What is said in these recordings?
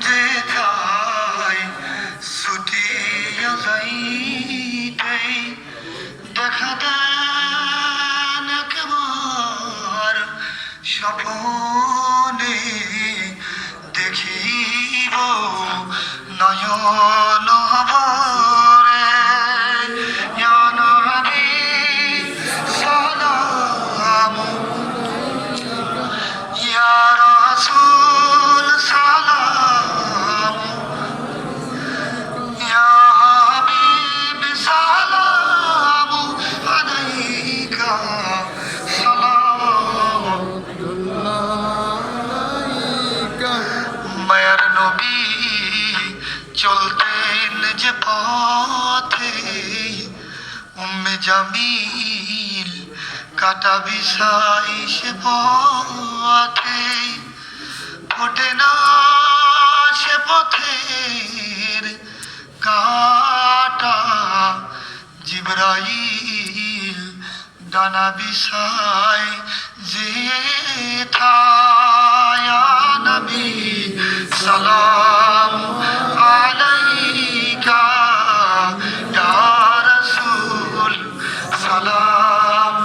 যেথায় ছুটিয়া যাইতে দেখা দেন একবার স্বপনে দেখিব নয়ন ভরে ইয়া নবী সালাম ইয়া রাসূল সালাম ইয়া হাবিব সালাম আলাইকা সালাম মায়ার নবী চলতেন যে পথে উম্মে জামিল কাটা বিছাই সে পথে ফোটে না সে পথের কাটা জিবরাইল ডানা বিছাই যেথায় নবী সালাম আলাইকা ইয়া রাসূল সালাম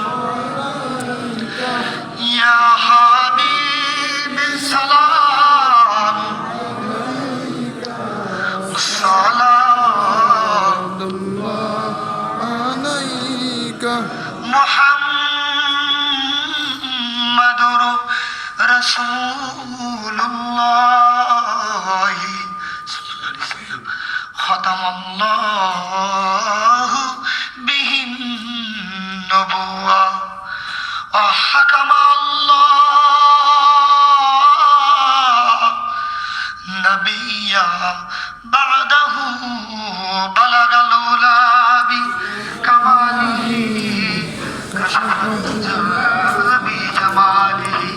ইয়া হাবিব সালাম সালাম মুহাম্মাদুর রাসূলুল্লাহ খাতামাল্লাহু বিহিন নবুওয়া আহকামাল্লাহ নবিয়্যা বা'দাহু বালাগাল উলা বিকামালিহি কাশফাত বিজামালিহি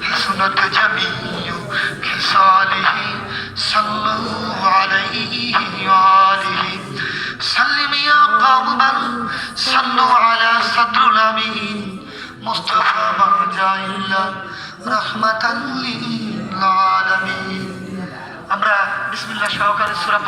হাসনাত জামিউ খিসালিহি সাল্লু আলাইহি ওয়া আলিহি সাল্লিম ইয়া কাওমান সাল্লু আলা সাদরুল আমিন মুস্তাফা মাজাইল্লা রাহমাতাল লিল আলামিন। আমরা বিসমিল্লাহ সহকারে সূরা